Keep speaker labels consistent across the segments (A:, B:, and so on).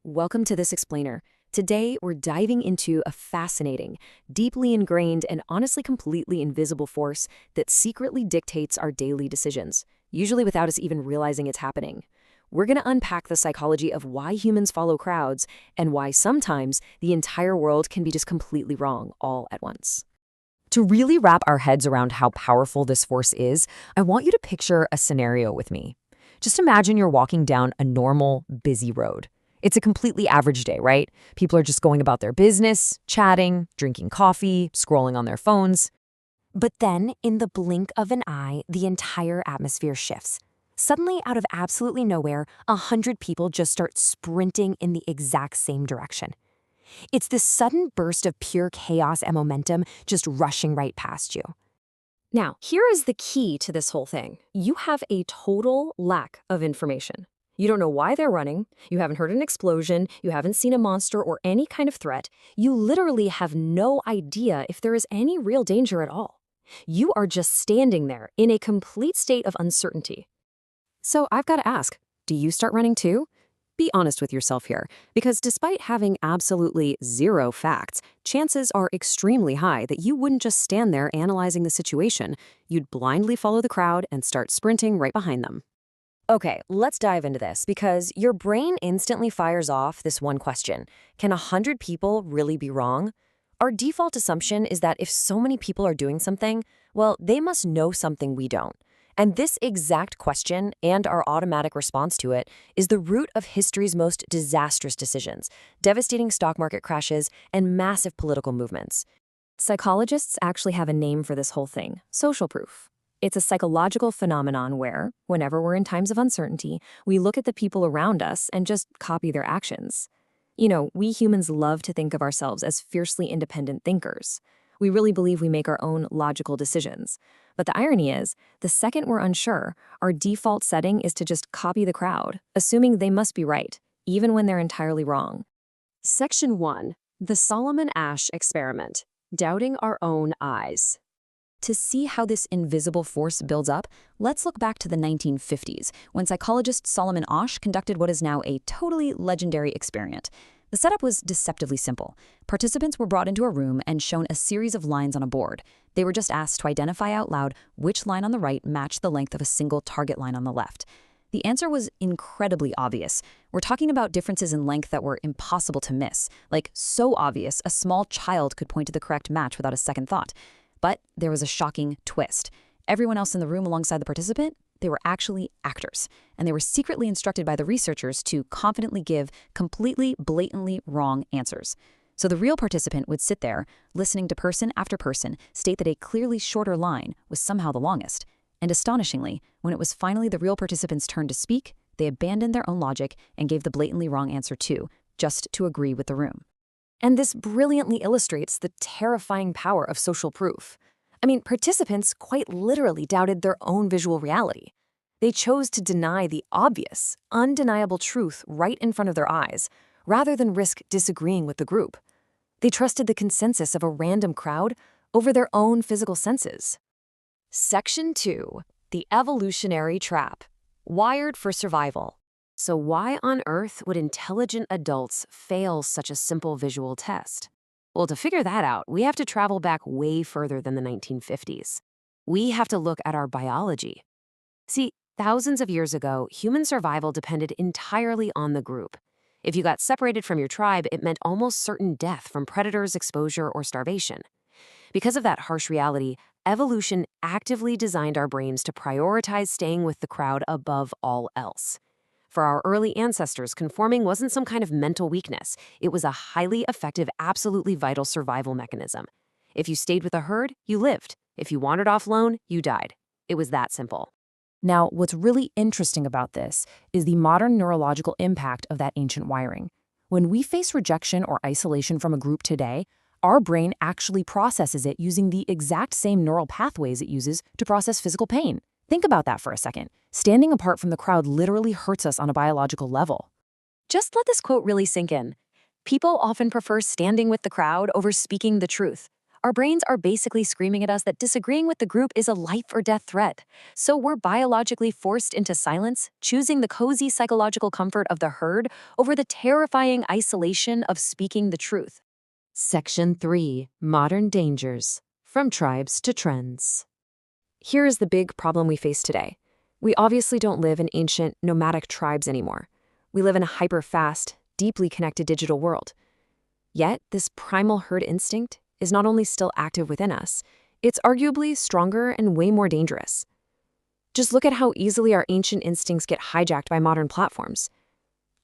A: Welcome to This Explainer. Today, we're diving into a fascinating, deeply ingrained, and honestly completely invisible force that secretly dictates our daily decisions, usually without us even realizing it's happening. We're going to unpack the psychology of why humans follow crowds and why sometimes the entire world can be just completely wrong all at once. To really wrap our heads around how powerful this force is, I want you to picture a scenario with me. Just imagine you're walking down a normal, busy road. It's a completely average day, right? People are just going about their business, chatting, drinking coffee, scrolling on their phones. But then, in the blink of an eye, the entire atmosphere shifts. Suddenly, out of absolutely nowhere, 100 people just start sprinting in the exact same direction. It's this sudden burst of pure chaos and momentum just rushing right past you. Now, here is the key to this whole thing. You have a total lack of information. You don't know why they're running, you haven't heard an explosion, you haven't seen a monster or any kind of threat. You literally have no idea if there is any real danger at all. You are just standing there in a complete state of uncertainty. So I've got to ask, do you start running too? Be honest with yourself here, because despite having absolutely zero facts, chances are extremely high that you wouldn't just stand there analyzing the situation. You'd blindly follow the crowd and start sprinting right behind them. Okay, let's dive into this because your brain instantly fires off this one question. Can 100 people really be wrong? Our default assumption is that if so many people are doing something, well, they must know something we don't. And this exact question and our automatic response to it is the root of history's most disastrous decisions, devastating stock market crashes, and massive political movements. Psychologists actually have a name for this whole thing: social proof. It's a psychological phenomenon where, whenever we're in times of uncertainty, we look at the people around us and just copy their actions. You know, we humans love to think of ourselves as fiercely independent thinkers. We really believe we make our own logical decisions. But the irony is, the second we're unsure, our default setting is to just copy the crowd, assuming they must be right, even when they're entirely wrong. Section 1. The Solomon Asch Experiment. Doubting Our Own Eyes. To see how this invisible force builds up, let's look back to the 1950s, when psychologist Solomon Asch conducted what is now a totally legendary experiment. The setup was deceptively simple. Participants were brought into a room and shown a series of lines on a board. They were just asked to identify out loud which line on the right matched the length of a single target line on the left. The answer was incredibly obvious. We're talking about differences in length that were impossible to miss, like so obvious a small child could point to the correct match without a second thought. But there was a shocking twist. Everyone else in the room alongside the participant, they were actually actors, and they were secretly instructed by the researchers to confidently give completely, blatantly wrong answers. So the real participant would sit there, listening to person after person state that a clearly shorter line was somehow the longest. And astonishingly, when it was finally the real participant's turn to speak, they abandoned their own logic and gave the blatantly wrong answer too, just to agree with the room. And this brilliantly illustrates the terrifying power of social proof. I mean, participants quite literally doubted their own visual reality. They chose to deny the obvious, undeniable truth right in front of their eyes, rather than risk disagreeing with the group. They trusted the consensus of a random crowd over their own physical senses. Section 2. The Evolutionary Trap. Wired for Survival. So why on earth would intelligent adults fail such a simple visual test? Well, to figure that out, we have to travel back way further than the 1950s. We have to look at our biology. See, thousands of years ago, human survival depended entirely on the group. If you got separated from your tribe, it meant almost certain death from predators, exposure, or starvation. Because of that harsh reality, evolution actively designed our brains to prioritize staying with the crowd above all else. For our early ancestors, conforming wasn't some kind of mental weakness. It was a highly effective, absolutely vital survival mechanism. If you stayed with a herd, you lived. If you wandered off alone, you died. It was that simple. Now, what's really interesting about this is the modern neurological impact of that ancient wiring. When we face rejection or isolation from a group today, our brain actually processes it using the exact same neural pathways it uses to process physical pain. Think about that for a second. Standing apart from the crowd literally hurts us on a biological level. Just let this quote really sink in. People often prefer standing with the crowd over speaking the truth. our brains are basically screaming at us that disagreeing with the group is a life or death threat. So we're biologically forced into silence, choosing the cozy psychological comfort of the herd over the terrifying isolation of speaking the truth. Section 3. Modern Dangers. From Tribes to Trends. Here is the big problem we face today. We obviously don't live in ancient, nomadic tribes anymore. We live in a hyper-fast, deeply connected digital world. Yet, this primal herd instinct is not only still active within us, it's arguably stronger and way more dangerous. Just look at how easily our ancient instincts get hijacked by modern platforms.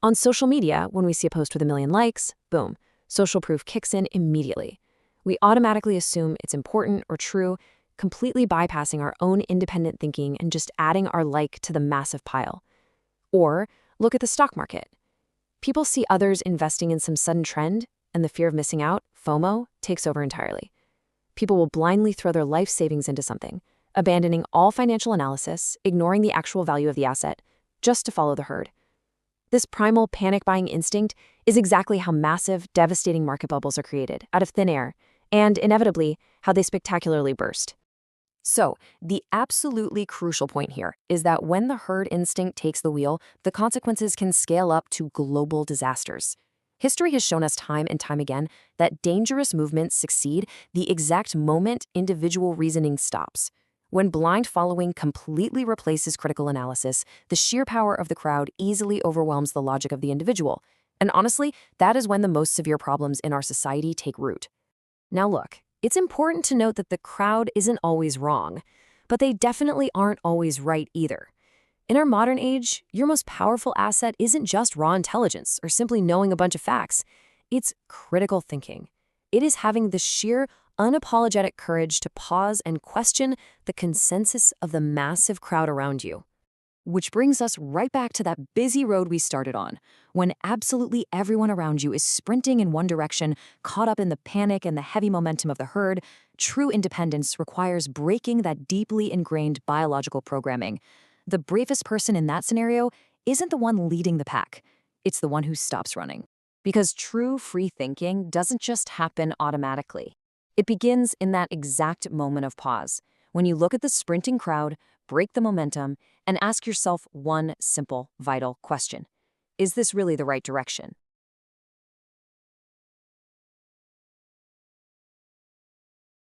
A: On social media, when we see a post with 1 million likes, boom, social proof kicks in immediately. We automatically assume it's important or true, completely bypassing our own independent thinking and just adding our like to the massive pile. Or look at the stock market. People see others investing in some sudden trend, and the fear of missing out, FOMO, takes over entirely. People will blindly throw their life savings into something, abandoning all financial analysis, ignoring the actual value of the asset, just to follow the herd. This primal panic-buying instinct is exactly how massive, devastating market bubbles are created out of thin air, and inevitably, how they spectacularly burst. So, the absolutely crucial point here is that when the herd instinct takes the wheel, the consequences can scale up to global disasters. History has shown us time and time again that dangerous movements succeed the exact moment individual reasoning stops. When blind following completely replaces critical analysis, the sheer power of the crowd easily overwhelms the logic of the individual. And honestly, that is when the most severe problems in our society take root. Now look, it's important to note that the crowd isn't always wrong, but they definitely aren't always right either. In our modern age, your most powerful asset isn't just raw intelligence or simply knowing a bunch of facts. It's critical thinking. It is having the sheer, unapologetic courage to pause and question the consensus of the massive crowd around you. Which brings us right back to that busy road we started on. When absolutely everyone around you is sprinting in one direction, caught up in the panic and the heavy momentum of the herd, true independence requires breaking that deeply ingrained biological programming. The bravest person in that scenario isn't the one leading the pack. It's the one who stops running. Because true free thinking doesn't just happen automatically. It begins in that exact moment of pause, when you look at the sprinting crowd, break the momentum, and ask yourself one simple, vital question. Is this really the right direction?